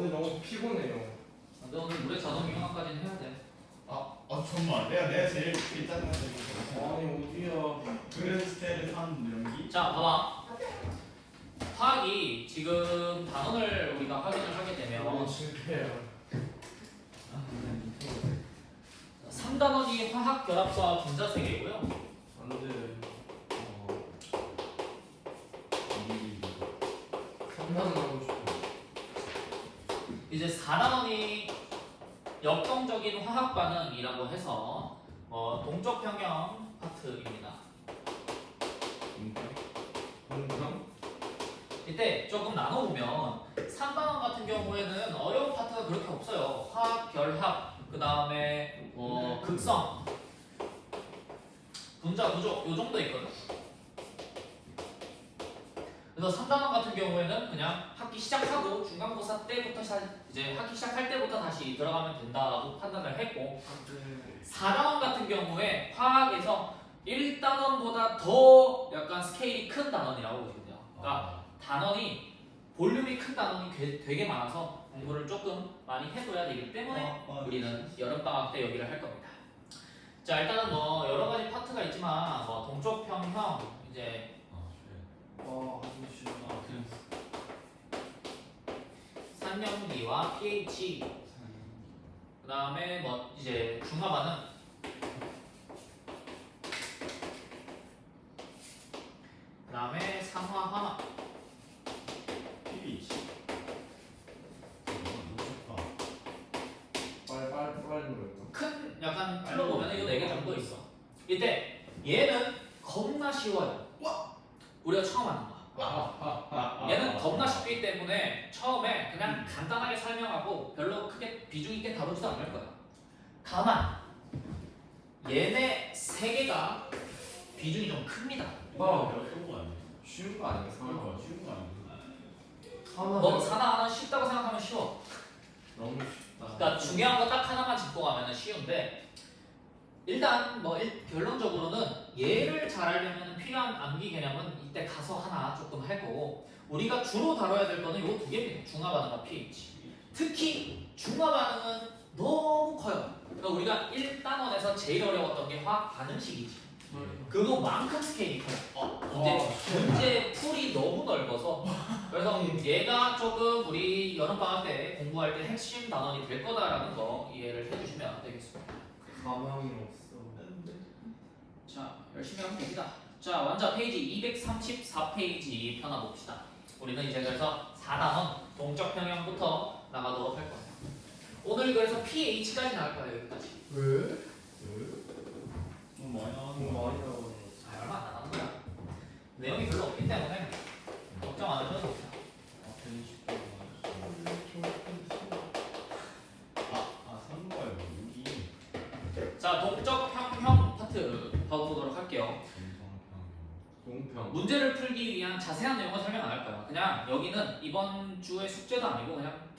오늘 너무 피곤해요. 근데 오늘 물의 자동 이용화까지는 해야 돼. 정말 내가 제일 짜증나는 아니 어디야? 그랜스테를 산 연기? 자, 봐봐. 화학이 지금 단원을 우리가 확인을 하게 되면 실패해요. 3단원이 화학 결합과 분자세계고요. 안돼. 상담 하고 싶어. 이제 4단원이 역동적인 화학 반응이라고 해서 동적 평형 파트입니다. 공감? 이때 조금 나눠보면 3단원 같은 경우에는 어려운 파트가 그렇게 없어요. 화학, 결합, 그 다음에 극성, 분자, 구조 요 정도 있거든. 그래서 3단원 같은 경우에는 그냥 학기 시작하고 중간고사 때부터 이제 학기 시작할 때부터 다시 들어가면 된다고 판단을 했고, 4단원 같은 경우에 화학에서 1단원보다 더 약간 스케일이 큰 단원이라고 보시면 돼요. 그러니까 단원이 볼륨이 큰 단원이 되게 많아서 공부를 조금 많이 해둬야 되기 때문에 우리는 여름방학 때 여기를 할 겁니다. 자, 일단은 여러 가지 파트가 있지만 동적 평형 이제 아주 싫어. 산염기와 pH, 그 다음에 이제 중화 반응, 그 다음에 산화 화학, pH 빨리 노래. 큰 약간 틀로 보면 이거 4개 정도 있어. 이때 얘는 겁나 쉬워요. 우리가 처음 하는 거. 얘는 겁나 쉽기 때문에 처음에 그냥 간단하게 설명하고 별로 크게 비중 있게 다루지도 않을 거야. 다만 얘네 3개가 비중이 좀 큽니다. 쉬운 거 아니야? 쉬운 거 아니야? 너 하나 쉽다고 생각하면 쉬워. 너무 쉽다. 그러니까 중요한 거 딱 하나만 짚고 가면 쉬운데, 일단 결론적으로는 얘를 잘 알려면 필요한 암기 개념은 이때 가서 하나 조금 할 거고, 우리가 주로 다뤄야 될 거는 요 2개입니다. 중화 반응과 pH. 특히 중화 반응은 너무 커요. 그러니까 우리가 1단원에서 제일 어려웠던 게 화학 반응식이지. 그거만큼 스케일이 커요. 문제 풀이 너무 넓어서, 그래서 얘가 조금 우리 여름방학 때 공부할 때 핵심 단원이 될 거다라는 거 이해를 해주시면 되겠습니다. 가망이 없어. 자, 열심히 하면 됩니다. 자, 완자 페이지 234페이지 펴놔봅시다. 우리는 이제 그래서 4단원 동적 평형부터 나가도록 할 거예요. 오늘 그래서 pH까지 나갈 거예요. 여기까지. 왜? 많이 너무 나왔네. 많이 나오네. 얼마 안 남은 거야. 내용이 별로 없기 때문에 걱정 안 하셔도 됩니다. 괜히 쉽게 산 거예요. 여기. 자, 동적 평형 파트 봐보도록 할게요. 공평. 문제를 풀기 위한 자세한 내용은 설명 안 할 거야. 그냥 여기는 이번 주의 숙제도 아니고 그냥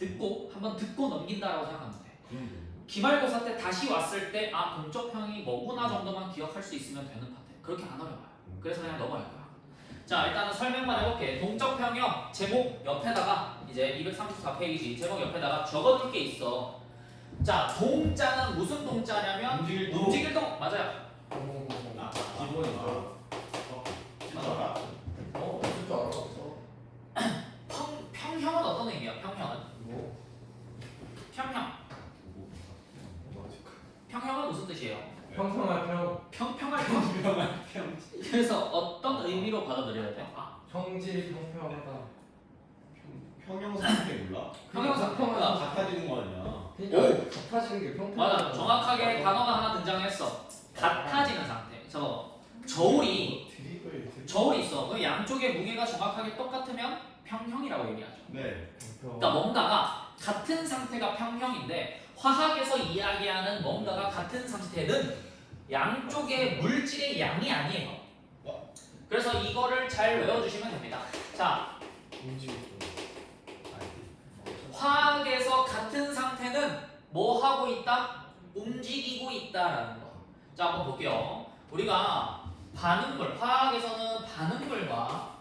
한번 듣고 넘긴다라고 생각하면 돼. 기말고사 때 다시 왔을 때 동적평이 뭐구나 정도만 기억할 수 있으면 되는 파트. 그렇게 안 어려워요. 그래서 그냥 넘어갈 거야. 자, 일단은 설명만 해볼게. 동적평형 제목 옆에다가 이제 234페이지 제목 옆에다가 적어둘 게 있어. 자, 동자는 무슨 동자냐면 움직일 동. 맞아요. 기본이죠. 진짜라? 없을 줄 알았어. 평형은 어떤 의미야? 평형은? 뭐? 평형. 평형은 무슨 뜻이에요? 평평할 평. 평평할 평. 그래서 어떤 의미로 받아들여야 돼? 평질이 평평하다. 평형상태 몰라? 평형상태가 같아지는 거 아니야? 그러니까 같아지는 게 평평. 맞아. 정확하게 단어가 하나 등장했어. 같아지는 상태. 저울이 있어. 그 양쪽의 무게가 정확하게 똑같으면 평형이라고 얘기하죠. 네. 그러니까 뭔가가 같은 상태가 평형인데 화학에서 이야기하는 뭔가가 같은 상태는 양쪽의 물질의 양이 아니에요. 그래서 이거를 잘 외워주시면 됩니다. 자, 화학에서 같은 상태는 뭐 하고 있다? 움직이고 있다라는 거. 자, 한번 볼게요. 우리가 화학에서는 반응물과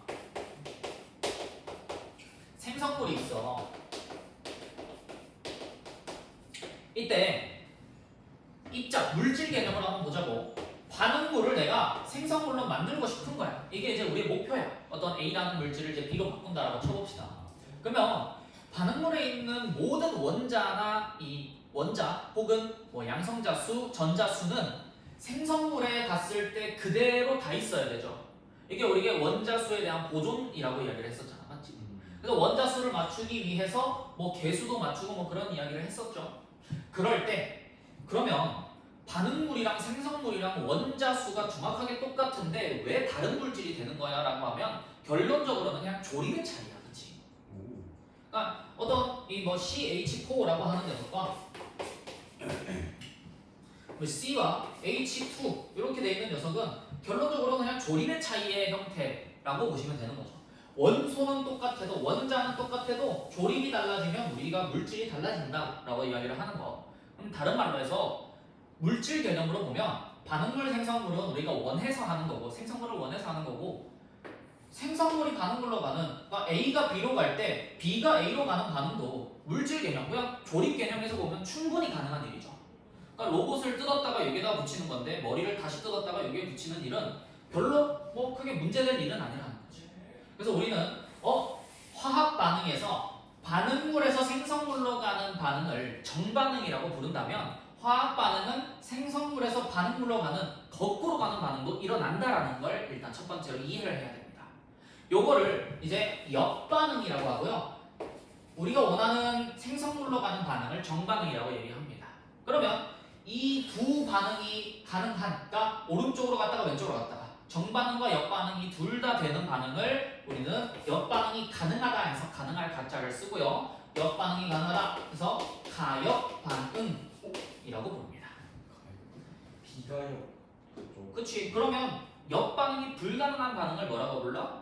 생성물이 있어. 이때 입자 물질 개념을 한번 보자고. 반응물을 내가 생성물로 만들고 싶은 거야. 이게 이제 우리의 목표야. 어떤 A라는 물질을 이제 B로 바꾼다라고 쳐봅시다. 그러면 반응물에 있는 모든 원자나 이 원자 혹은 뭐 양성자수, 전자수는 생성물에 갔을 때 그대로 다 있어야 되죠. 이게 우리가 원자수에 대한 보존이라고 이야기를 했었잖아, 맞지? 그래서 원자수를 맞추기 위해서 뭐 개수도 맞추고 뭐 그런 이야기를 했었죠. 그럴 때 그러면 반응물이랑 생성물이랑 원자수가 정확하게 똑같은데 왜 다른 물질이 되는 거야? 라고 하면 결론적으로는 그냥 조립의 차이야, 그치? 그러니까 어떤 이 뭐 CH4라고 하는 녀석과 뭐 C와 H2 이렇게 돼 있는 녀석은 결론적으로 그냥 조립의 차이의 형태라고 보시면 되는 거죠. 원소는 똑같아도 원자는 똑같아도 조립이 달라지면 우리가 물질이 달라진다라고 이야기를 하는 거. 그럼 다른 말로 해서 물질 개념으로 보면 반응물, 생성물은 우리가 원해서 하는 거고 생성물을 원해서 하는 거고 생성물이 반응물로 가는 그러니까 A가 B로 갈 때 B가 A로 가는 반응도 물질 개념, 그냥 조립 개념에서 보면 충분히 가능한 일이죠. 그러니까 로봇을 뜯었다가 여기다 붙이는 건데 머리를 다시 뜯었다가 여기에 붙이는 일은 별로 뭐 크게 문제될 일은 아니라는 거지. 그래서 우리는 화학 반응에서 반응물에서 생성물로 가는 반응을 정반응이라고 부른다면 화학 반응은 생성물에서 반응물로 가는 거꾸로 가는 반응도 일어난다라는 걸 일단 첫 번째로 이해를 해야 됩니다. 요거를 이제 역반응이라고 하고요. 우리가 원하는 생성물로 가는 반응을 정반응이라고 얘기합니다. 그러면 이 두 반응이 가능한, 그러니까 오른쪽으로 갔다가 왼쪽으로 갔다가 정반응과 역반응이 둘 다 되는 반응을 우리는 역반응이 가능하다 해서 가능할 가짜를 쓰고요. 역반응이 가능하다 해서 가역반응이라고 부릅니다. 비가역 그쪽. 그치? 그러면 역반응이 불가능한 반응을 뭐라고 불러?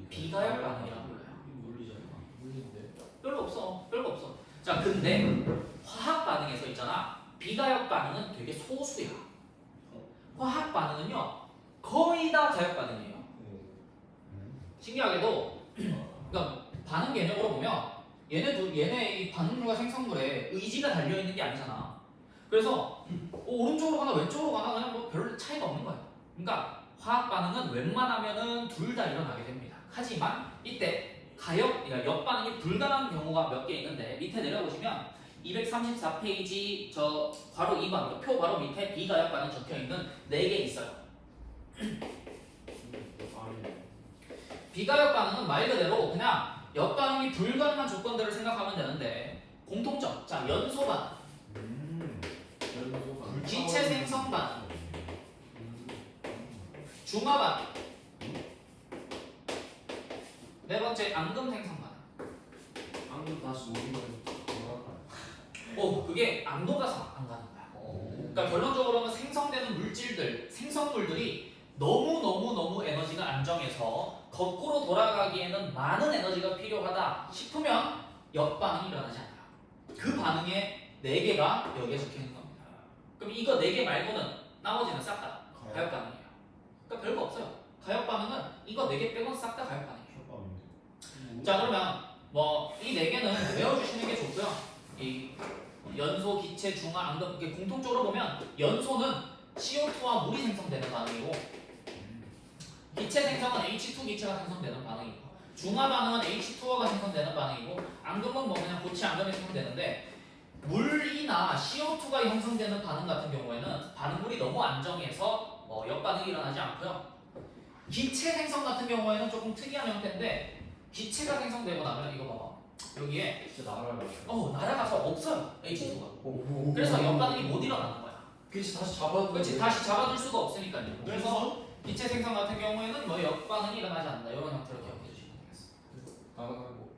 비가역 반응이라고 불러요. 물리잖아. 물린데. 별로 없어. 별거 없어. 자, 근데 화학 반응에서 있잖아. 비가역 반응은 되게 소수야. 화학 반응은요 거의 다 가역 반응이에요. 신기하게도 그러니까 반응 개념으로 보면 얘네 이 반응물과 생성물에 의지가 달려 있는 게 아니잖아. 그래서 오른쪽으로 가나 왼쪽으로 가나 그냥 뭐 별 차이가 없는 거야. 그러니까 화학 반응은 웬만하면은 둘 다 일어나게 됩니다. 하지만 이때 그러니까 역반응이 불가능한 경우가 몇 개 있는데 밑에 내려보시면 234페이지 저 괄호 2번 표 바로 밑에 비가역 반응 적혀 있는 4개 있어요. 비가역 반응은 말 그대로 그냥 역반응이 불가능한 조건들을 생각하면 되는데 공통점. 자, 연소 반응, 기체 생성 반응, 중화 반응, 네 번째 앙금 생성 반응. 앙금 다시 모이면 그게 안 녹아서 안 가는 거야. 그러니까 결론적으로는 생성되는 물질들, 생성물들이 너무 에너지가 안정해서 거꾸로 돌아가기에는 많은 에너지가 필요하다 싶으면 역반응이 일어나지 않아요. 그 반응의 4개가 여기에 적혀 있는 겁니다. 그럼 이거 4개 말고는 나머지는 싹 다 가역 반응이에요. 그러니까 별거 없어요. 가역 반응은 이거 4개 빼고는 싹 다 가역 반응이에요. 자, 그러면 뭐 이 4개는 외워주시는 게 좋고요. 이 연소, 기체, 중화, 앙금 이렇게 공통적으로 보면 연소는 CO2와 물이 생성되는 반응이고 기체 생성은 H2 기체가 생성되는 반응이고 중화 반응은 H2O가 생성되는 반응이고 앙금은 뭐 그냥 고체 앙금이 생성되는데 물이나 CO2가 형성되는 반응 같은 경우에는 반응물이 너무 안정해서 뭐 역반응이 일어나지 않고요. 기체 생성 같은 경우에는 조금 특이한 형태인데 기체가 생성되고 나면 이거 봐봐. 여기에 진짜 날아가요. 날아가서 없어요. H2가. 오. 그래서 역반응이 못 일어나는 거야. 그치 다시 잡아도 그렇지, 다시 잡아줄 수가 없으니까요. 그래서 기체 생성 같은 경우에는 뭐 역반응이 일어나지 않는다. 이런 형태로 기억해 주시면 되겠습니다. 나가고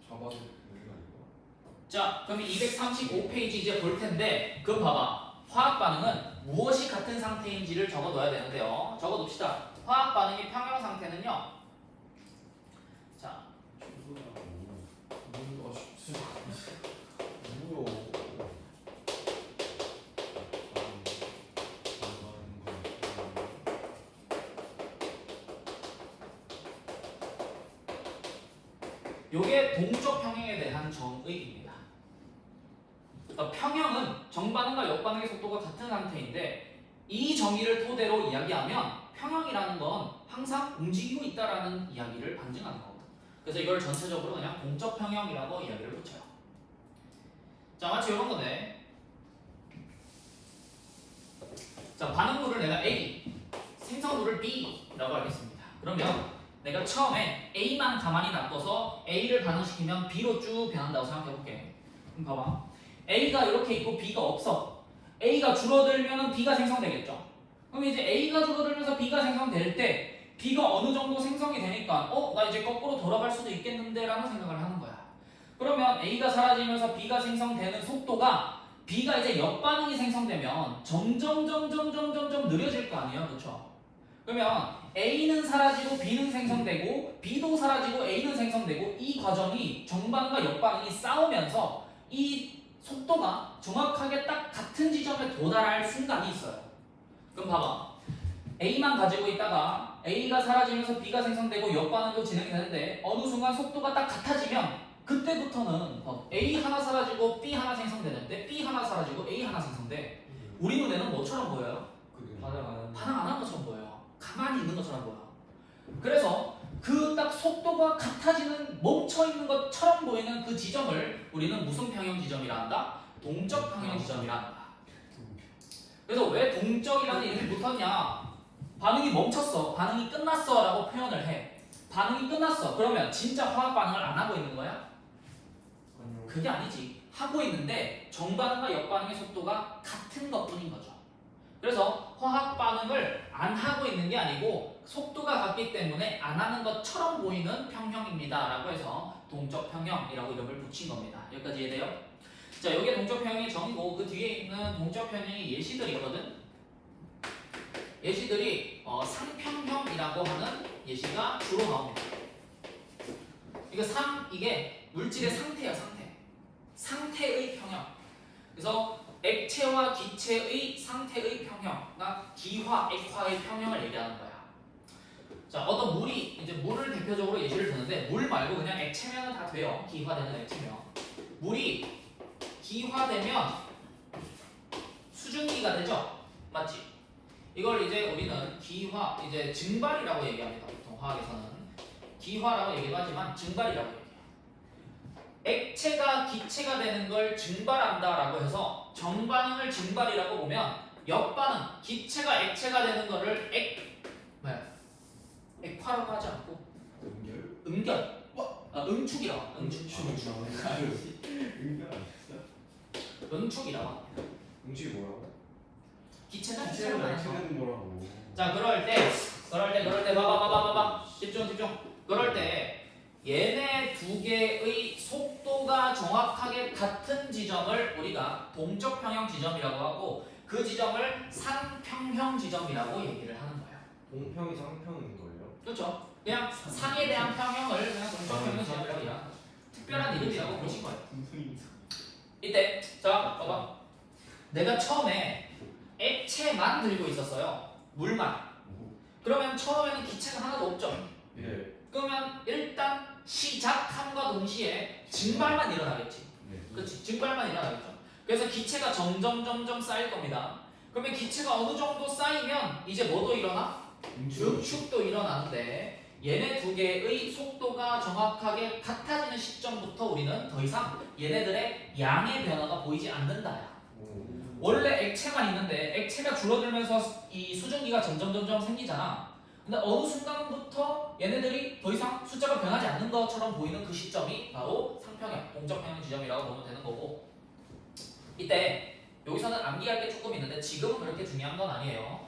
잡아도 되는 거 자, 그럼 235페이지 이제 볼 텐데 그럼 봐봐. 화학 반응은 무엇이 같은 상태인지를 적어 넣어야 되는데요. 적어 둡시다. 화학 반응의 평형 상태는요. 자, 아니고. 진짜 뭐야? 요게 동적 평형에 대한 정의입니다. 평형은 정반응과 역반응의 속도가 같은 상태인데 이 정의를 토대로 이야기하면 평형이라는 건 항상 움직이고 있다라는 이야기를 반증하는 거거든. 그래서 이걸 전체적으로 그냥 동적 평형이라고 이야기를 붙여요. 자, 마치 이런 건데, 자, 반응물을 내가 A, 생성물을 B라고 하겠습니다. 그러면 내가 처음에 A만 가만히 놔둬서 A를 반응시키면 B로 쭉 변한다고 생각해볼게. 그럼 봐봐. A가 이렇게 있고 B가 없어. A가 줄어들면 B가 생성되겠죠. 그럼 이제 A가 줄어들면서 B가 생성될 때 B가 어느 정도 생성이 되니까 나 이제 거꾸로 돌아갈 수도 있겠는데 라는 생각을 하는 거야. 그러면 A가 사라지면서 B가 생성되는 속도가 B가 이제 역반응이 생성되면 점점 느려질 거 아니에요, 그렇죠? 그러면 A는 사라지고 B는 생성되고 B도 사라지고 A는 생성되고 이 과정이 정반응과 역반응이 싸우면서 이 속도가 정확하게 딱 같은 지점에 도달할 순간이 있어요. 그럼 봐봐. A만 가지고 있다가 A가 사라지면서 B가 생성되고 역반응도 진행이 되는데 어느 순간 속도가 딱 같아지면 그때부터는 A 하나 사라지고 B 하나 생성되는데 B 하나 사라지고 A 하나 생성돼. 우리 눈에는 뭐처럼 보여요? 반응 안 한 것처럼 보여요. 가만히 있는 것처럼 보여. 그래서 그 딱 속도가 같아지는 멈춰있는 것처럼 보이는 그 지점을 우리는 무슨 평형 지점이라 한다? 동적 평형 지점이라 한다. 그래서 왜 동적이라는 이름이 붙었냐? 반응이 멈췄어, 반응이 끝났어 라고 표현을 해. 반응이 끝났어. 그러면 진짜 화학 반응을 안 하고 있는 거야? 그게 아니지. 하고 있는데 정반응과 역반응의 속도가 같은 것뿐인 거죠. 그래서 화학 반응을 안 하고 있는 게 아니고 속도가 같기 때문에 안 하는 것처럼 보이는 평형입니다 라고 해서 동적 평형이라고 이름을 붙인 겁니다. 여기까지 이해돼요? 자, 여기에 동적 평형의 정의고 그 뒤에 있는 동적 평형의 예시들이 있거든. 예시들이 상평형이라고 하는 예시가 주로 나옵니다. 이게 물질의 상태야, 상태의 평형. 그래서 액체와 기체의 상태의 평형, 그러니까 기화, 액화의 평형을 얘기하는 거야. 자, 어떤 물이 이제 물을 대표적으로 예시를 드는데 물 말고 그냥 액체면 다 돼요. 기화되는 액체면. 물이 기화되면 수증기가 되죠, 맞지? 이걸 이제 우리는 기화, 이제 증발이라고 얘기합니다. 보통 화학에서는 기화라고 얘기도 하지만 증발이라고 얘기해요. 액체가 기체가 되는 걸 증발한다라고 해서 정반응을 증발이라고 보면 역반응, 기체가 액체가 되는 거를 액화라고 하지 않고 응축이라고 합니다. 응축이라고 합니다. 음식이 뭐라고? 기체가 기체로 나눠서. 액체는 뭐라고? 자, 그럴 때 봐봐. 집중. 그럴 때 얘네 두 개의 속도가 정확하게 같은 지점을 우리가 동적 평형 지점이라고 하고 그 지점을 상평형 지점이라고 얘기를 하는 거예요. 동평이 상평인 거예요? 그렇죠. 그냥 상에 대한 평형을 그냥 동적 평형 지점이라고 얘기하는 거예요. 특별한 이름이라고 보신 거예요. 이때 자, 봐봐. 내가 처음에 액체만 들고 있었어요. 물만. 그러면 처음에는 기체가 하나도 없죠. 예. 그러면 일단 시작함과 동시에 증발만 일어나겠지. 그렇지, 증발만 일어나겠죠. 그래서 기체가 점점 쌓일 겁니다. 그러면 기체가 어느 정도 쌓이면 이제 뭐도 일어나? 응축도 일어나는데 얘네 두 개의 속도가 정확하게 같아지는 시점부터 우리는 더 이상 얘네들의 양의 변화가 보이지 않는다야. 원래 액체만 있는데 액체가 줄어들면서 이 수증기가 점점 생기잖아. 근데 어느 순간부터 얘네들이 더 이상 숫자가 변하지 않는 것처럼 보이는 그 시점이 바로 상평형, 동적평형 지점이라고 보면 되는 거고, 이때 여기서는 암기할 게 조금 있는데 지금은 그렇게 중요한 건 아니에요.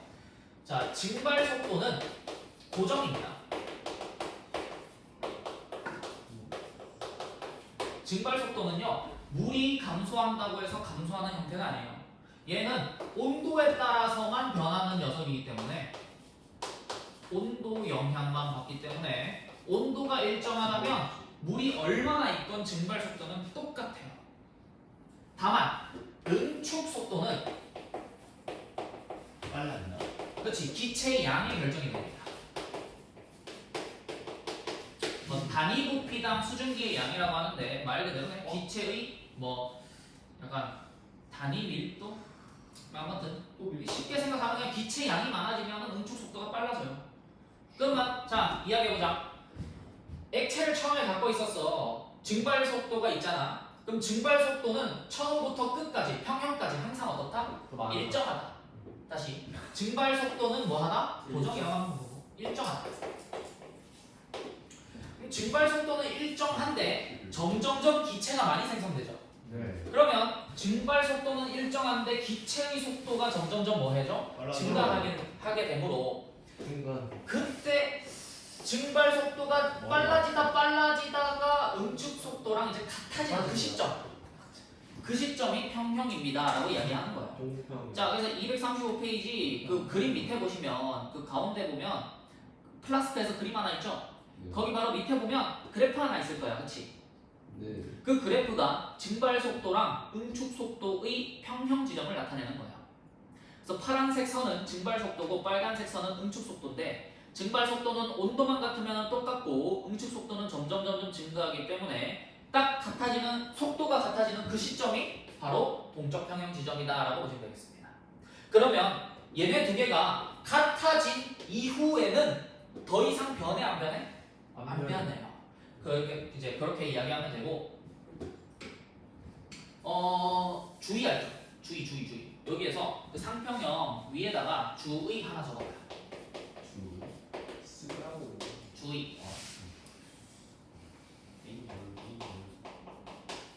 자, 증발 속도는 고정입니다. 증발 속도는요, 물이 감소한다고 해서 감소하는 형태가 아니에요. 얘는 온도에 따라서만 변하는 녀석이기 때문에 온도 영향만 받기 때문에 온도가 일정하다면 물이 얼마나 있건 증발 속도는 똑같아요. 다만 응축 속도는 빨라진다. 그렇지, 기체의 양이 결정이 됩니다. 단위 부피당 수증기의 양이라고 하는데 말 그대로 기체의 약간 단위 밀도? 아무튼 쉽게 생각하면 그냥 기체 양이 많아지면 응축 속도가 빨라져요. 그러면 자 이야기해보자. 액체를 처음에 갖고 있었어. 증발 속도가 있잖아. 그럼 증발 속도는 처음부터 끝까지 평형까지 항상 어떻다? 일정하다. 다시 증발 속도는 뭐하다? 고정이라고 보고 일정하다. 증발 속도는 일정한데 점점점 기체가 많이 생성되죠. 네. 그러면 증발 속도는 일정한데 기체의 속도가 점점점 뭐해져? 증가하게 되므로 순간. 그때 증발 속도가 빨라지다가 응축 속도랑 이제 같아지는 그 시점. 그 시점이 평형입니다라고 이야기하는 거예요. 동평. 자, 그래서 235페이지 그 그림 밑에 보시면 그 가운데 보면 플라스크에서 그림 하나 있죠? 네. 거기 바로 밑에 보면 그래프 하나 있을 거야, 그렇지? 네. 그 그래프가 증발 속도랑 응축 속도의 평형 지점을 나타내는 거예요. 그래서 파란색 선은 증발 속도고 빨간색 선은 응축 속도인데 증발 속도는 온도만 같으면 똑같고 응축 속도는 점점 증가하기 때문에 딱 같아지는 속도가 같아지는 그 시점이 바로 동적 평형 지점이다라고 보시면 되겠습니다. 그러면 얘네 두 개가 같아진 이후에는 더 이상 변해 안 변해? 안 변해요. 그렇게 이제 그렇게 이야기하면 되고 주의할죠. 주의. 여기에서 그 상평형 위에다가 주의 하나 적어봐요. 쓰라고. 주의.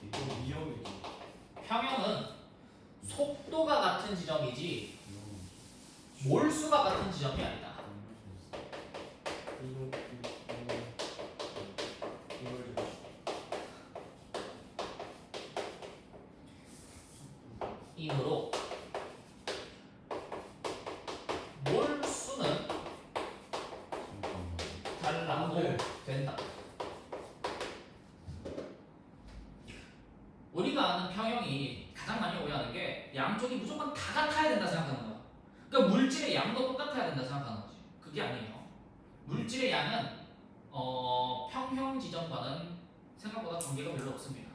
이거 위험이죠. 평형은 속도가 같은 지점이지 몰수가 같은 지점이 아니다. 이므로 몰수는 달라도 된다. 우리가 아는 평형이 가장 많이 오해하는 게 양쪽이 무조건 다 같아야 된다 생각하는 거야. 그러니까 물질의 양도 똑같아야 된다 생각하는 거지. 그게 아니에요. 물질의 양은 평형 지점과는 생각보다 관계가 별로 없습니다.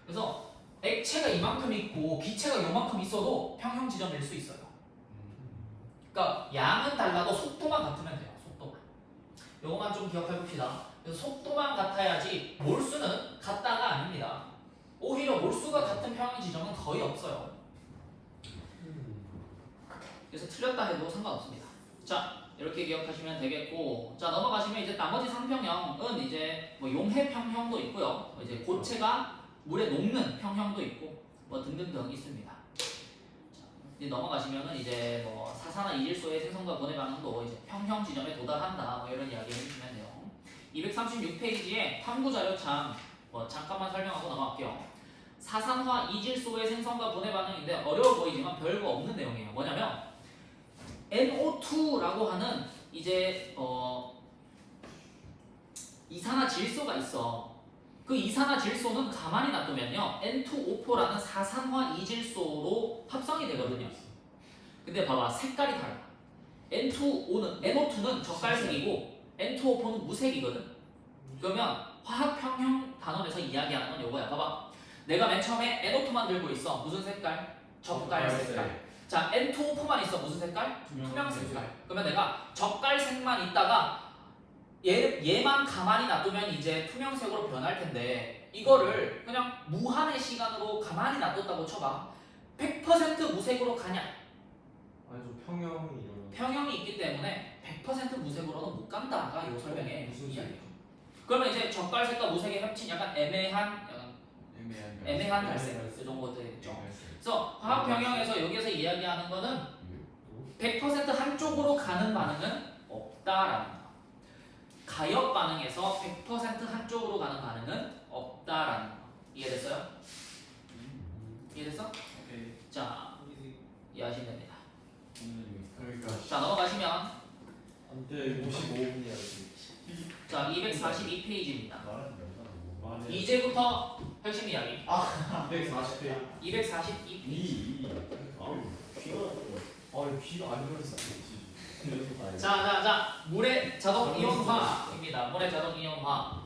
그래서 액체가 이만큼 있고 기체가 요만큼 있어도 평형 지점일 수 있어요. 그러니까 양은 달라도 속도만 같으면 돼요. 속도만. 요것만 좀 기억해 봅시다. 그래서 속도만 같아야지 몰수는 같다가 아닙니다. 오히려 몰수가 같은 평형 지점은 거의 없어요. 그래서 틀렸다 해도 상관없습니다. 자, 이렇게 기억하시면 되겠고, 자 넘어가시면 이제 나머지 상평형은 이제 뭐 용해 평형도 있고요. 이제 고체가 물에 녹는 평형도 있고 뭐 등등등 있습니다. 자, 이제 넘어가시면은 이제 뭐 사산화 이질소의 생성과 분해 반응도 이제 평형 지점에 도달한다. 뭐 이런 이야기 해주시면 돼요. 236페이지에 탐구 자료창 뭐 잠깐만 설명하고 넘어갈게요. 사산화 이질소의 생성과 분해 반응인데 어려워 보이지만 별거 없는 내용이에요. 뭐냐면 NO2라고 하는 이제 이산화질소가 있어. 그 이산화질소는 가만히 놔두면요 N2O4라는 사산화 이질소로 합성이 되거든요. 근데 봐봐 색깔이 달라. NO2는 젓갈색이고 N2O4는 무색이거든. 그러면 화학평형 단원에서 이야기하는 건 요거야. 봐봐. 내가 맨 처음에 NO2만 들고 있어. 무슨 색깔? 젓갈 색깔. 자, N2O4만 있어. 무슨 색깔? 투명 색깔. 그러면 내가 젓갈색만 있다가 얘만 가만히 놔두면 이제 투명색으로 변할 텐데 이거를 그냥 무한의 시간으로 가만히 놔뒀다고 쳐봐. 100% 무색으로 가냐? 아니 좀 평형이 이런. 평형이 있기 때문에 100% 무색으로는 못 간다가 요 설명에 무슨 이야기죠. 그러면 이제 젓갈색과 무색의 합친 약간 애매한 갈색 이 정도 되겠죠. 그래서 화학 평형에서 여기서 이야기하는 거는 100% 한쪽으로 가는 반응은 없다라는 거. 가역 반응에서 100% 한쪽으로 가는 반응은 없다라는 거. 이해됐어요? 이해됐어? 자, 이해하시면 됩니다. 그러니까 자, 넘어가시면 안돼 55분이야. 자, 242페이지입니다. 말하지 이제부터 핵심 이야기. 240회. 242페이지. 귀가 안 들었어. 자, 물의 자동 이온화입니다. 물의 자동 이온화.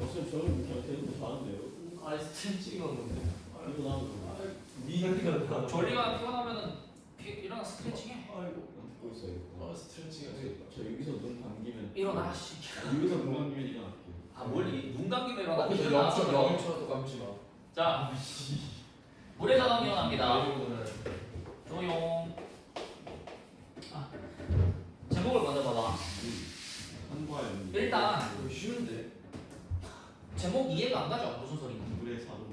어차피 저는 그냥 계속 잘하는데요. 아니 스트레칭 건데. 이거 나오면 니가 졸리가 피곤하면은 일어나 스트레칭해. 아이고. 듣고 있어요. 스트레칭. 저 여기서 눈 감기면 일어나 씨. 여기서 눈 감기면 일어날게요. 아뭘눈 감기면 일어나. 근데 일어나. 영초도 감지 마. 자 물의 자동 이온합니다. 조용. 아, 제목을 먼저 봐봐. 한과 연기. 일단 이거 쉬운데. 제목 이해가 안 가죠? 무슨 소리냐? 물의 자동.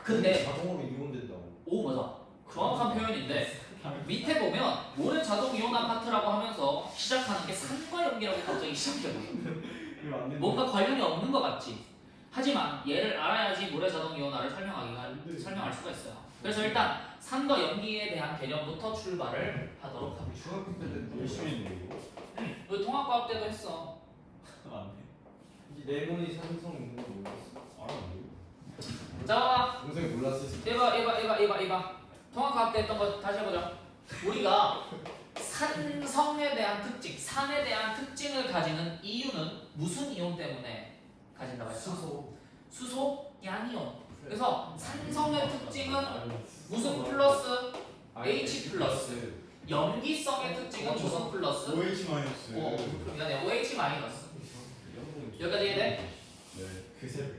근데 자동으로 이용된다고. 오 맞아. 정확한 표현인데 밑에 보면 모래 자동 이온 아파트라고 하면서 시작하는 게 산과 연기라고 갑자기 시작해 보여. 뭔가 관련이 없는 것 같지. 하지만 얘를 알아야지 모래 자동 이온화를 설명할 수가 있어요. 그래서 일단 산과 연기에 대한 개념부터 출발을 하도록 합니다. 중학교 때도 열심히 했네 이거. 우리 통합과학 때도 했어. 안 돼. 이 네모니 삼성 있는 거 몰랐어. 알았는데. 자, 동생이 몰랐을 수. 이봐. 통합과학 때 했던 거 다시 해보자. 우리가 산성에 대한 특징, 산에 대한 특징을 가지는 이유는 무슨 이온 때문에 가진다고 했어? 수소, 양이온. 그래서 산성의 특징은 무슨 플러스? H 플러스. 염기성의 특징은 무슨 플러스? OH 마이너스. 미안해, OH 마이너스. 여기까지 이해돼? 네. 그새.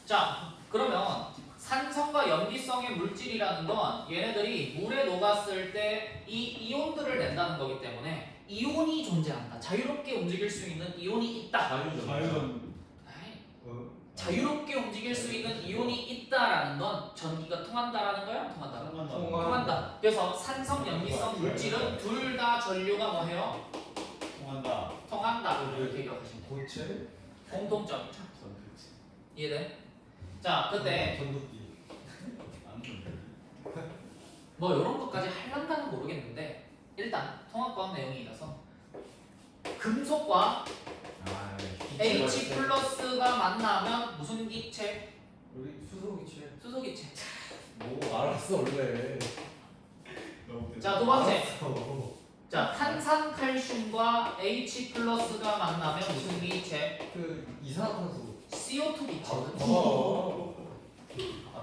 자, 그러면 산성과 염기성의 물질이라는 건 얘네들이 물에 녹았을 때 이 이온들을 낸다는 거기 때문에 이온이 존재한다. 자유롭게 움직일 수 있는 이온이 있다. 자유전. 아이, 자유롭게 움직일 수 있는 이온이 있다라는 건 전기가 통한다라는 거야? 통한다. 그래서 산성, 염기성 물질은 둘 다 전류가 뭐해요? 통한다. 통한다. 이렇게 기억하시면 돼요. 고체? 공통점이죠. 이해돼? 자, 그때 전도끼. 안 돼. 뭐 이런 것까지 할란가는 모르겠는데 일단 통합과학 내용이라서 금속과 H 플러스가 만나면 무슨 기체? 우리 수소기체. 수소기체. 뭐 알았어 원래. 자, 두 번째. 알았어. 자, 탄산 칼슘과 H 플러스가 만나면 무슨 기체? 그 이산화탄소. CO2 기체거든. 아.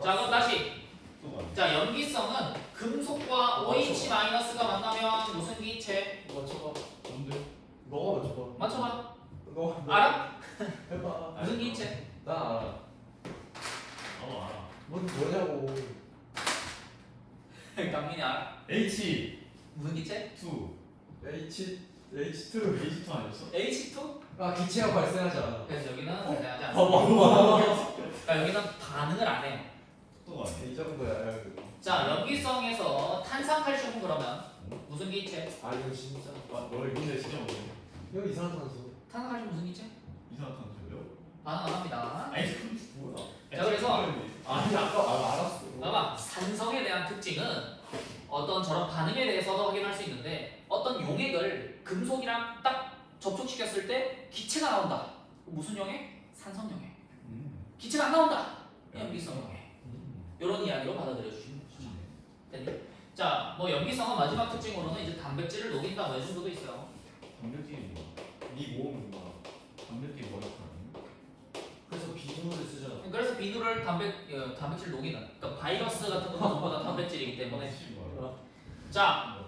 자, 그럼 다시. 또 봐. 자, 염기성은 금속과 OH 마이너스가 만나면 무슨 기체? 맞춰봐. 뭔데? 너가 맞춰봐. 맞춰봐. 너 알아? 해봐. 무슨 기체? 나 알아. 알아. 뭔 뭐냐고. 강민이 알아? H 무슨 기체? 2. H H2 아니었어? H2? 아 기체가 발생하지 않아. 그래서 여기는 발생하지 않아. 봐봐. 그러니까 여기는 반응을 안 해요. 또 봐. 이 정도야. 자, 염기성에서 탄산칼슘은 그러면 무슨 기체? 아 이거 진짜. 너 이건데 진짜 뭐야? 이거 이산화탄소. 탄산칼슘 무슨 기체? 이산화탄소요? 반응 안 합니다. 아니 뭐야? 자, 그래서 아니 아까 알았어. 봐봐, 산성에 대한 특징은 어떤 저런 반응에 대해서도 확인할 수 있는데 어떤 용액을 금속이랑 딱 접촉시켰을 때 기체가 나온다. 무슨 용액? 산성 용액. 기체가 안 나온다. 염기성 용액. 이런 이야기로 받아들여 주시면 되죠. 됐니? 자, 뭐 염기성은 마지막 특징으로는 이제 단백질을 녹인다 뭐 이런 정도도 있어요. 단백질이 뭐야? 네 모험인 거야. 단백질이 뭐야? 그래서 비누를 쓰잖아. 그래서 비누를 단백질 녹이는, 그러니까 바이러스 같은 건 전부 다 단백질이기 때문에. 자,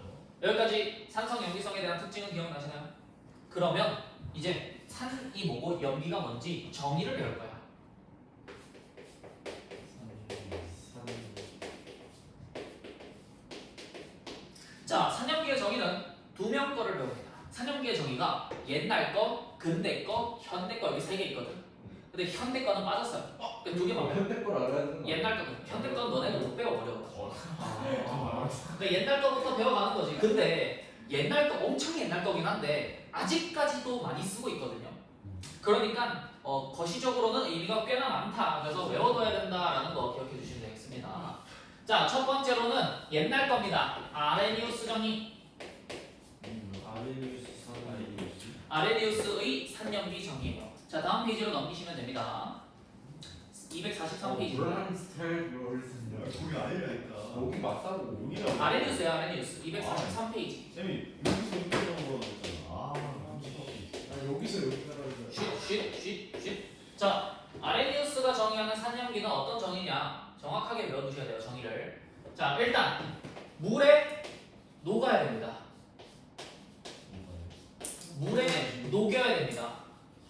여기까지 산성 염기성에 대한 특징은 기억나시나요? 그러면 이제 산이 뭐고 염기가 뭔지 정의를 배울 거야. 자, 산염기의 정의는 두 명 거를 배웁니다. 산염기의 정의가 옛날 거, 근대 거, 현대 거 여기 세 개 있거든. 근데 현대 거는 빠졌어요. 두 개만 배워. 현대 걸 알아야 되는 거. 옛날 거는 현대 거는 너네가 못 배워 어려워. 아. 그러니까 옛날 거부터 배워가는 거지. 근데 옛날 거 엄청 옛날 거긴 한데 아직까지도 많이 쓰고 있거든요. 그러니까 거시적으로는 의미가 꽤나 많다. 그래서 외워둬야 된다라는 거 기억해 주시면 되겠습니다. 자, 첫 번째로는 옛날 겁니다. 아레니우스 정의. 아레니우스의 산염기 정의예요. 자, 다음 페이지로 넘기시면 됩니다. 243페이지. 거기 아니라니까. 여기 맞다고. 여기라고. 아레니우스야, 아레니우스. 243페이지. 쌤이 여기서 이렇게 했잖아. 여기서 여기까지. 쉿. 자, 아레니우스가 정의하는 산염기는 어떤 정의냐? 정확하게 외워두셔야 돼요, 정의를. 자, 일단 물에 녹아야 됩니다. 물에 녹여야 됩니다.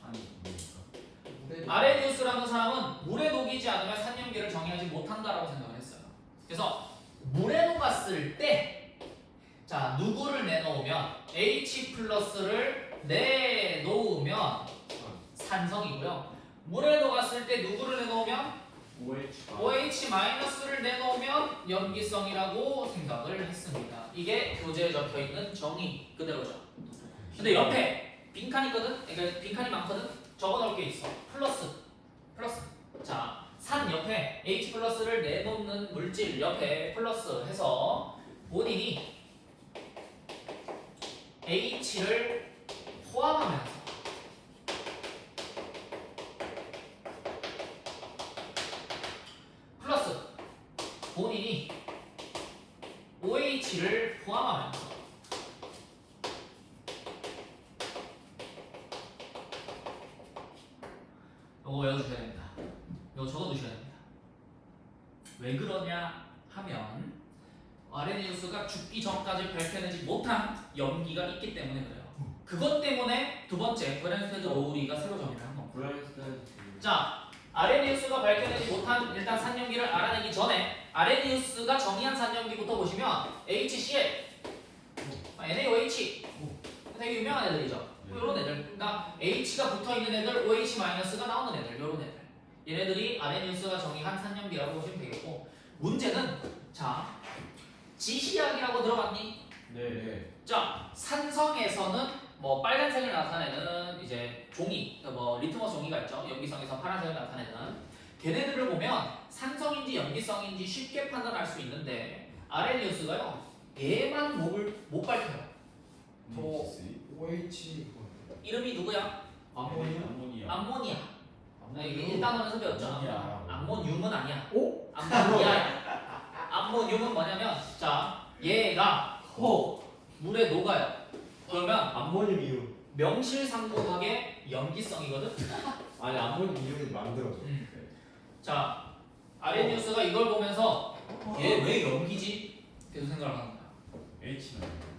산이 뭡니까? 아레니우스라는 사람은 물에 녹이지 않으면 산염기를 정의하지 못한다라고 생각을 했어요. 그래서 물에 녹았을 때, 자, 누구를 내놓으면 H 플러스를 내놓으면 산성이고요. 물에 녹았을 때 누구를 내놓으면 OH 마이너스를 내놓으면 염기성이라고 생각을 했습니다. 이게 교재에 적혀 있는 정의 그대로죠. 근데 옆에 빈칸이 있거든? 그러니까 빈칸이 많거든? 적어놓을 게 있어. 플러스. 자, 산 옆에 H 플러스를 내놓는 물질 옆에 플러스 해서 본인이 H를 포함하면서 플러스 본인이 OH를 포함하면서 요거 외워주셔야 됩니다. 요거 적어두셔야 됩니다. 왜 그러냐 하면 아레니우스가 죽기 전까지 밝혀내지 못한 염기가 있기 때문에 그래요. 그것 때문에 두 번째 브랜스테드 로우리가 새로 정의를 한 겁니다. 자, 아레니우스가 밝혀내지 못한 일단 산염기를 알아내기 전에 아레니우스가 정의한 산염기부터 보시면 HCl, NaOH 되게 유명한 애들이죠. 이런 애들, 그러니까 H가 붙어있는 애들, OH-가 나오는 애들, 이런 애들. 얘네들이 아레니우스가 정의한 산염기라고 보시면 되겠고, 문제는 자, 지시약이라고 들어봤니? 네. 자, 산성에서는 뭐 빨간색을 나타내는 이제 종이, 뭐 리트머스 종이가 있죠. 염기성에서 파란색을 나타내는 걔네들을 보면 산성인지 염기성인지 쉽게 판단할 수 있는데 아레니우스가요 얘만 못 밝혀요. OH 이름이 누구야? 암모니아. 암모니아. 이게 1단원에서 배웠죠? 암모니아. 암모늄은 아니야. 오? 암모니아야. 암모늄은 뭐냐면 자 얘가 물에 녹아요. 그러면 암모늄 이유. 명실상부하게 염기성이거든. 아니 암모늄 이유를 만들어줘. 자 아레니우스가 이걸 보면서 얘 왜 염기지? 계속 생각을 하는 거야. H는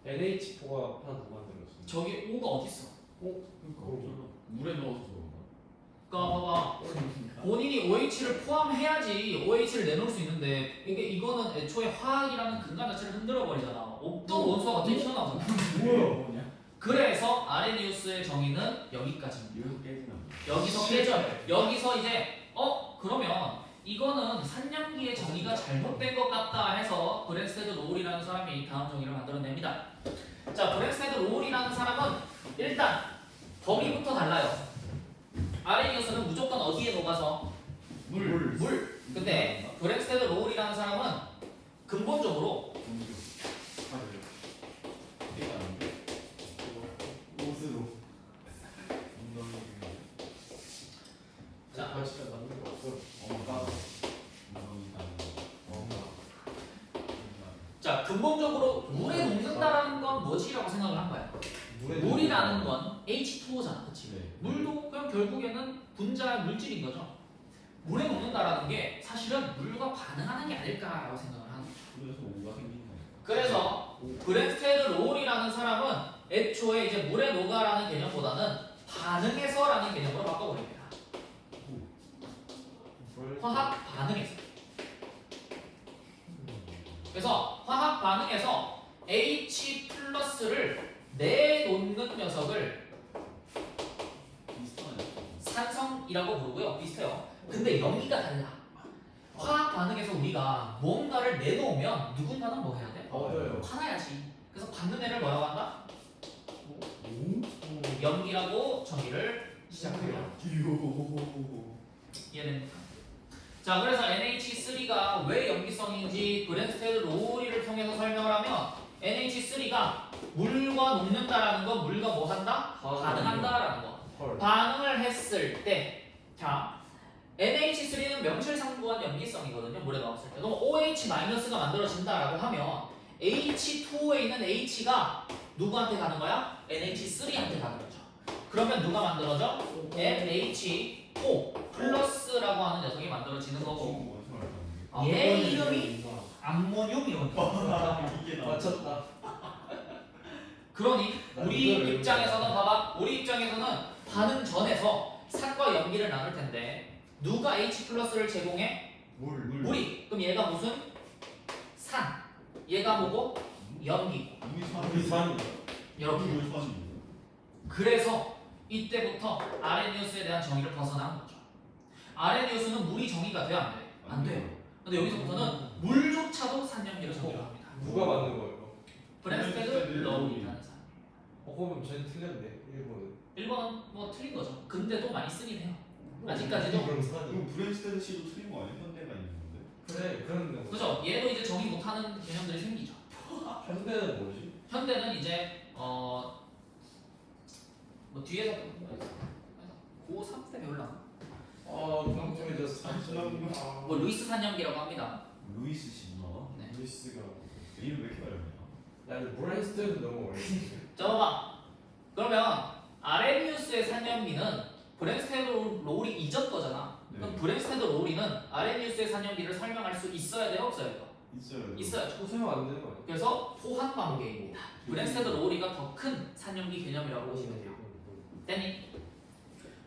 NH4가 하나 더 만들었어. 저기 O가 어딨어? 물에 넣어서 그런가? 그러니까 봐봐 본인이 OH를 포함해야지 OH를 내놓을 수 있는데 이거는 애초에 화학이라는 근간 자체를 흔들어 버리잖아. 없던 원소가 갑자기 튀어나오잖아. 뭐야? 그래서 아레니우스의 정의는 여기까지입니다. 이거 깨지나? 여기서 깨져요. 여기서 이제 그러면 이거는 산염기의 정의가 잘못된 것 같다 해서 브랜스테드 로울이라는 사람이 다음 정의를 만들어냅니다. 자, 브랜스테드 로울이라는 사람은 일단 범위부터 달라요. 아레니우스는 무조건 어디에 녹아서? 물. 근데 브랜스테드 로울이라는 사람은 근본적으로 옷으로. 자, 진짜 만든 거 없어. 자 근본적으로 물에 녹는다라는 건 뭐지라고 생각을 한 거야. 물이라는 건 H2O잖아, 그렇지? 네. 물도 그럼 결국에는 분자의 물질인 거죠. 물에 녹는다라는 게 사실은 물과 반응하는 게 아닐까라고 생각을 하는 거죠. 그래서 오가 생긴 거야. 그래서 브랜스테드 로울이라는 사람은 애초에 이제 물에 녹아라는 개념보다는 반응해서라는 개념으로 바꿔버립니다. 화학 반응에서. 그래서 화학 반응에서 H 플러스를 내놓는 녀석을 산성이라고 부르고요. 비슷해요. 근데 여기가 달라. 화학 반응에서 우리가 뭔가를 내놓으면 누군가는 뭐 해야 돼? 얻어요. 화나야지. 그래서 받는 애를 뭐라고 한다? 염기라고 정의를 시작해요. 이해됩니까? 자, 그래서 NH3가 왜 염기성인지 브랜스테드 로우리를 통해서 설명을 하면 NH3가 물과 녹는다라는 건 물과 뭐 한다? 반응한다라는 거. 헐. 반응을 했을 때, 자, NH3는 명실상부한 염기성이거든요. 물에 넣었을 때. 그럼 OH- 가 만들어진다라고 하면 H2O에 있는 H가 누구한테 가는 거야? NH3한테 가는 거죠. 그러면 누가 만들어져? NH O 플러스라고 하는 녀석이 만들어지는 거고 무슨 말이야? 얘 이름이 암모늄이거든요. 이게 맞췄다. 그러니 나 우리 이걸 입장에서는 봐봐. 우리 입장에서는 반응 전에서 산과 염기를 나눌 텐데 누가 H 플러스를 제공해? 물이. 그럼 얘가 무슨? 산. 얘가 뭐고? 염기고. 우리 산. 여러분. 그래서 이때부터 아레니우스에 대한 정의를 벗어난 거죠. 아레니우스는 물이 정의가 돼야 안 돼? 안 돼요. 근데 여기서부터는 물조차도 산염기를 정의를 합니다. 누가 만든 거예요? 브랜스테드 러울이라는 사람. 그러면 쟤는 틀렸네. 일본은. 1번은 뭐 틀린 거죠. 근데도 많이 쓰긴 해요. 아직까지도. 그럼 산이. 이거 브랜스테드 씨도 틀린 거 아니야? 현대가 있는데. 그래 그런데. 그죠? 얘도 이제 정의 못하는 개념들이 생기죠. 현대는 뭐지? 현대는 이제 뭐 뒤에서 고3 때 배울라나? 그럼 좀 이제 산점. 뭐 루이스 산염기라고 합니다. 루이스 씨구나. 네. 루이스가. 이름 왜 이렇게 어렵냐? 나는 브랜스테드 너무 어려워. 자, 봐봐. 그러면 아레니우스의 산염기는 브랜스테드 롤이 이전 거잖아. 그럼 브랜스테드 롤이는 아레니우스의 산염기를 설명할 수 있어야 돼요, 없어야 돼요? 있어요. 있어요. 소소형 안 되는 거 아니야? 그래서 포함 관계입니다. 브랜스테드 롤이가 더 큰 산염기 개념이라고 보시면 돼요. 됐니?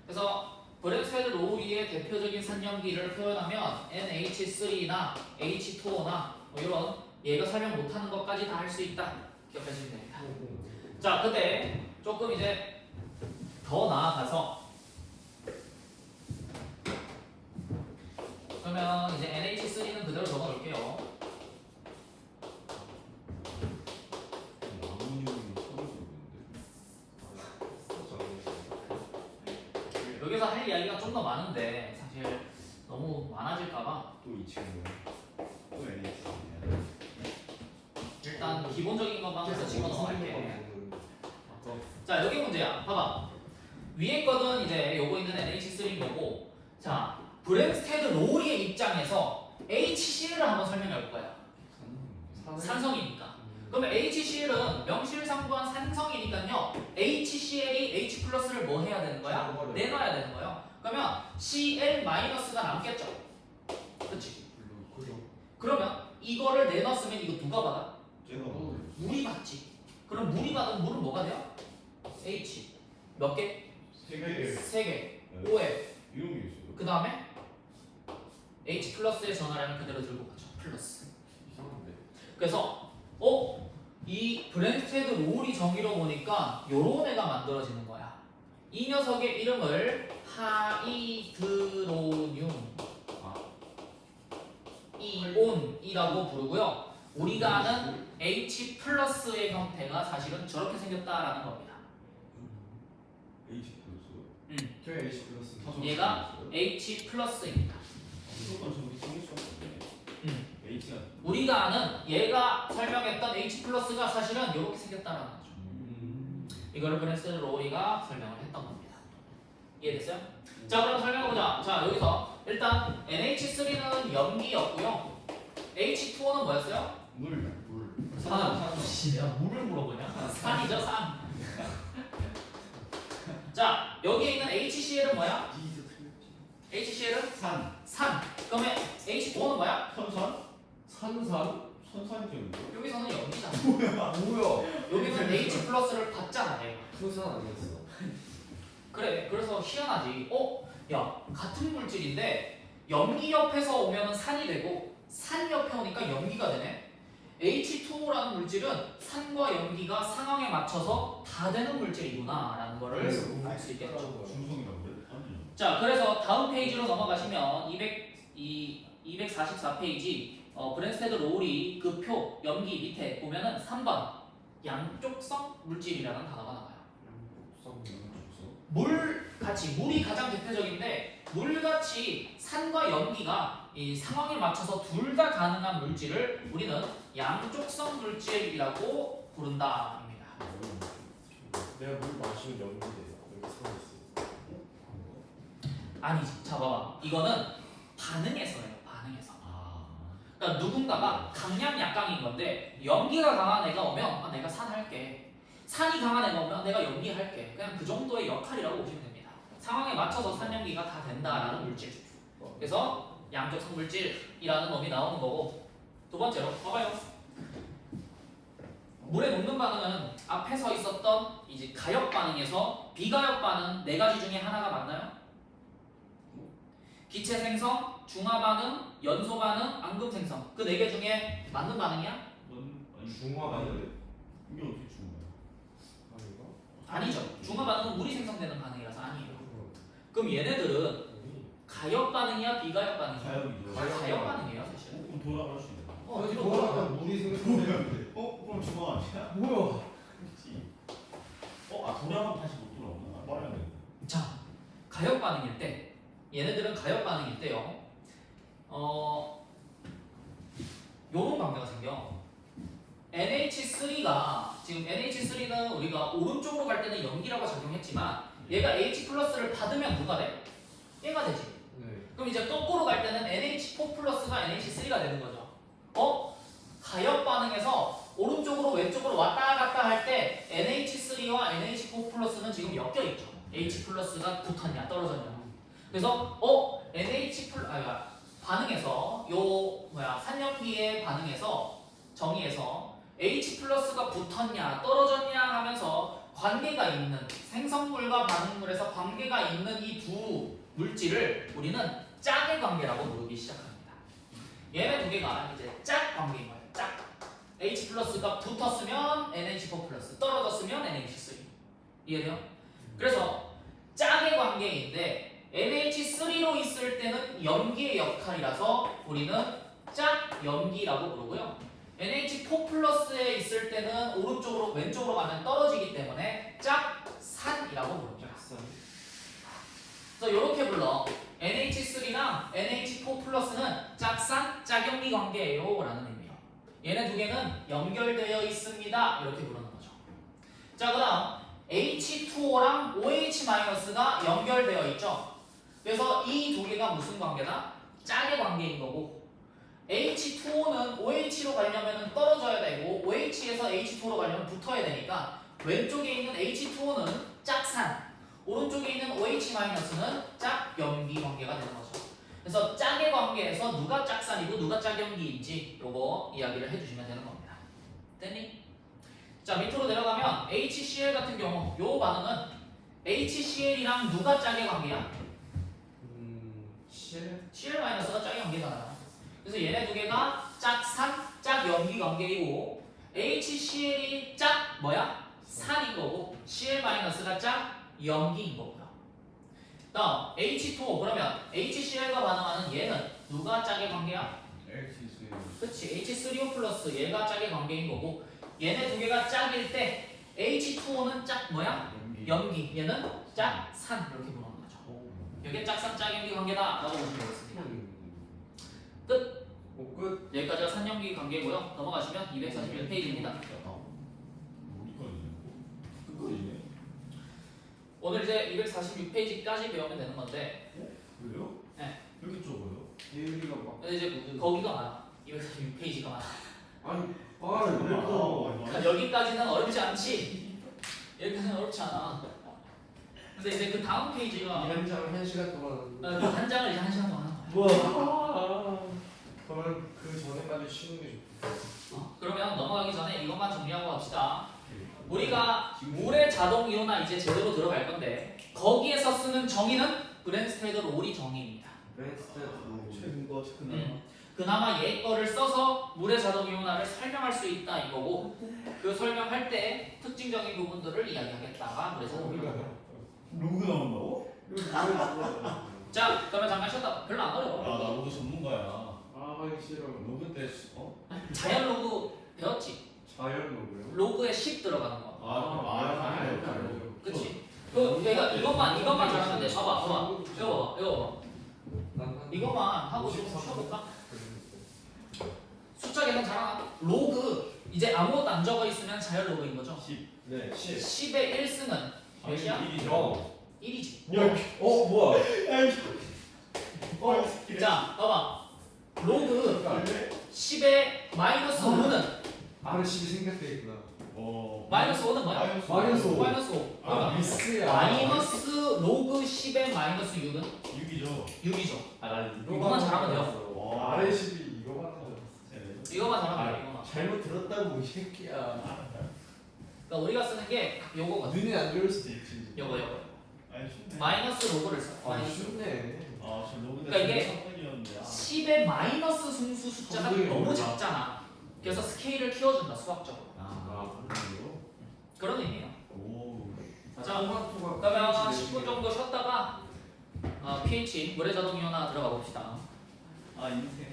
그래서 브랜스테드 롤이의 대표적인 산염기를 표현하면 NH3나 H2O나 뭐 이런 얘가 설명 못하는 것까지 다 할 수 있다. 기억하시면 됩니다. 자, 근데 조금 이제 더 나아가서 그러면 이제 NH3는 그대로 적어놓을게요. 아모늄이 처음 들어보는데. 여기서 할 이야기가 좀 더 많은데 사실 너무 많아질까봐 또이 친구. 또 NH. 일단 기본적인 것만 해서 집어넣을게. 자, 여기 문제야. 봐봐. 위에 거는 이제 요거 있는 NH3인 거고, 자, 브랜스테드 롤의 입장에서 HCl을 한번 설명해 볼 거야. 산성이니까. 그러면 HCl은 명실상부한 산성이니까요. HCl이 H 플러스를 뭐 해야 되는 거야? 내놔야 되는 거예요. 그러면 Cl 마이너스가 남겠죠. 그렇지? 그러면 이거를 내놨으면 이거 누가 받아? 제가 물이 받지. 그럼 물이 받은 물은 뭐가 돼요? H. 몇 개? 세계 3개. OF. 이런 게 있어요. 그 다음에 H 플러스의 전화량을 그대로 들고 가죠. 플러스. 이상한데. 그래서 이 브랜스테드 롤이 정의로 보니까 요런 애가 만들어지는 거야. 이 녀석의 이름을 하이드로늄 이온이라고 부르고요. 우리가 아는 H 플러스의 형태가 사실은 저렇게 생겼다라는 겁니다. H 플러스. 저희 H 플러스. 얘가 H 플러스입니다. 무조건 저기 생길 수 없는데. H가. 우리가 아는 얘가 설명했던 H 플러스가 사실은 이렇게 생겼다라는 거죠. 이거를 브랜스테드 롤이가 설명을 했던 겁니다. 이해됐어요? 자, 그럼 설명해보자. 자, 여기서 일단 NH3는 염기였고요. H2O는 뭐였어요? 물. 산. 내가 물을 물어보냐? 산이죠, 산. 자, 여기에 있는 HCl은 뭐야? HCl은 산. 산. 그러면 H2O는 뭐야? 선산? 산산? 선산이 되는데. 여기서는 염기잖아. 뭐야? 여기는 H 플러스를 받잖아, 얘가. 풍산 아니었어. 그래, 그래서 희한하지. 야, 같은 물질인데 염기 옆에서 오면은 산이 되고 산 옆에 오니까 염기가 되네. H2O라는 물질은 산과 염기가 상황에 맞춰서 다 되는 물질이구나라는 거를 알 수 있겠죠. 중성이라고 그래? 아니요. 자, 그래서 다음 페이지로 넘어가시면 244페이지 브랜스테드 롤이 그 표 염기 밑에 보면은 3번 양쪽성 물질이라는 단어가 나와요. 물이 가장 대표적인데 물같이 산과 염기가 이 상황에 맞춰서 둘 다 가능한 물질을 우리는 양쪽성 물질이라고 부른다입니다. 내가 물 마시면 염기 돼요. 여기 산 있어. 아니지. 자, 봐봐. 이거는 반응에서예요. 반응에서. 아. 그러니까 누군가가 강약 약강인 건데 염기가 강한 애가 오면 내가 산 할게. 산이 강한 애가 오면 내가 염기 할게. 그냥 그 정도의 역할이라고 보시면 됩니다. 상황에 맞춰서 산염기가 다 된다라는 물질. 그래서 양적 성물질이라는 놈이 나오는 거고 두 번째로 봐봐요. 물에 녹는 반응은 앞에서 있었던 이제 가역 반응에서 비가역 반응 네 가지 중에 하나가 맞나요? 기체 생성, 중화 반응, 연소 반응, 앙금 생성 그 네 개 중에 맞는 반응이야? 아니 중화가 아닌데. 이게 어떻게 중화야? 아닌가? 아니죠. 중화 반응은 물이 생성되는 반응이라서 아니에요. 그럼 얘네들은 가역 반응이야, 비가역 반응이야? 가역이죠. 가역 반응이에요, 사실. 그럼 돌아갈 수 있네. 뒤로 돌아가면 물이 생성되는데. 그럼 중화 아니야? 뭐야? 그렇지. 돌아가면 다시 못 돌아오나? 빨아야 돼. 자, 가역 반응일 때 얘네들은 가역 반응일 때요. 요런 관계가 생겨. NH3가 지금 NH3는 우리가 오른쪽으로 갈 때는 염기라고 작용했지만 얘가 H 플러스를 받으면 누가 돼? 얘가 되지. 네. 그럼 이제 거꾸로 갈 때는 NH4 플러스가 NH3가 되는 거죠. 가역 반응에서 오른쪽으로 왼쪽으로 왔다 갔다 할 때 NH3와 NH4 플러스는 지금 엮여 있죠. H 플러스가 붙었냐 떨어졌냐. 그래서 반응에서 산염기의 반응에서 정의에서 H 플러스가 붙었냐 떨어졌냐 하면서 관계가 있는 생성물과 반응물에서 관계가 있는 이 두 물질을 우리는 짝의 관계라고 부르기 시작합니다. 얘네 두 개가 이제 짝 관계인 거예요. 짝. H 플러스가 붙었으면 NH4 플러스, 떨어졌으면 NH3. 이해돼요? 그래서 짝의 관계인데 NH3로 있을 때는 염기의 역할이라서 우리는 짝 염기라고 부르고요. NH4 플러스에 있을 때는 오른쪽으로 왼쪽으로 가면 떨어지기 때문에 짝산이라고 부릅니다. 그래서 이렇게 불러. NH3랑 NH4 플러스는 짝산, 짝염기 관계예요 라는 의미예요. 얘네 두 개는 연결되어 있습니다. 이렇게 부르는 거죠. 자, 그 다음 H2O랑 OH-가 연결되어 있죠. 그래서 이 두 개가 무슨 관계다? 짝의 관계인 거고 H2O는 OH로 가려면 떨어져야 되고 OH에서 H2로 가려면 붙어야 되니까 왼쪽에 있는 H2O는 짝산, 오른쪽에 있는 OH-는 짝염기 관계가 되는 거죠. 그래서 짝의 관계에서 누가 짝산이고 누가 짝염기인지 요거 이야기를 해주시면 되는 겁니다. 됐니? 자, 밑으로 내려가면 HCl 같은 경우 요 반응은 HCl이랑 누가 짝의 관계야? Cl-가 짝의 관계잖아요. 그래서 얘네 두 개가 짝산, 짝염기 관계이고 HCl이 짝 뭐야? 산인 거고 Cl-가 짝염기인 거고요. 다음 H2O 그러면 HCl과 반응하는 얘는 누가 짝의 관계야? 그치, H3O 플러스 얘가 짝의 관계인 거고 얘네 두 개가 짝일 때 H2O는 짝 뭐야? 염기, 얘는 짝산 이렇게 부르는 거죠. 이게 짝산 짝염기 관계다 라고 보시면 되겠습니다. 끝! 끝. 여기까지가 산염기 관계고요. 넘어가시면 241페이지입니다. 그거이네. 오늘 이제 246페이지까지 배우면 되는 건데 그래요? 네. 이렇게 적어요? 예리가 막. 근데 이제 거기가 많아. 246페이지가 많아. 아니. 그러니까 여기까지는 어렵지 않지. 여기까지는 어렵지 않아. 근데 이제 그 다음 페이지가 현장 1시간 동안. 그 한 장을 이제 1시간 동안 하는 거야. 우와. 그러면 그 전에까지 쉬는 게 좋겠어. 그러면 넘어가기 전에 이것만 정리하고 갑시다. 우리가 물의 자동 이온화 이제 제대로 들어갈 건데 거기에서 쓰는 정의는 브랜스테드 롤이 정의입니다. 최근거 최근. 그나마 얘 거를 써서 물의 자동 이온화를 설명할 수 있다 이거고 그 설명할 때 특징적인 부분들을 이야기하겠다가 물의 자동 이온화. 로그 나온다고? 자, 그러면 잠깐 쉬었다. 별로 안 어려워. 나 로그 전문가야. 하기 싫어. 로그 때 자연 로그 배웠지? 자연 로고요? 로그에 10 들어가는 거. 그치? 내가 이것만 잘하면 돼. 봐봐. 이거 이것만 하고 좀 쉬어볼까? 숫자 계산 잘하나? 로그 이제 아무것도 안 적어 있으면 자연 로그인 거죠? 10. 네. 10의 1승은 몇이야? 1이죠. 1이지. 뭐야? 자, 봐봐. 로그 10의 마이너스 5는 아는 식이 생겼대 있구나. 마이너스 5는 뭐야? 마이너스 5. 마이너스 5. 아, 미스야. 마이너스 로그 10의 마이너스 6은 6이죠. 6이죠. 난 이거만 잘하면 돼요. 와. 아래 12 이거만 하자. 이거만 잘하면 돼요. 이거만. 잘못 들었다고 이 새끼야. 그러니까 우리가 쓰는 게 요거거든. 눈이 안 좋을 수도 있지. 요거. 아니 쉽네. 마이너스 로그를 써. 아 마이너스. 쉽네. 저 로그 그러니까 이게 선택이었는데. 10의 마이너스 승수 숫자가 성분이 너무 뭐야? 작잖아. 그래서 스케일을 키워준다 수학적으로. 아 그래요? 그런 의미예요. 오. 자, 그러면 10분 정도 쉬었다가 pH 물의 자동 이온화 들어가 봅시다. 인생.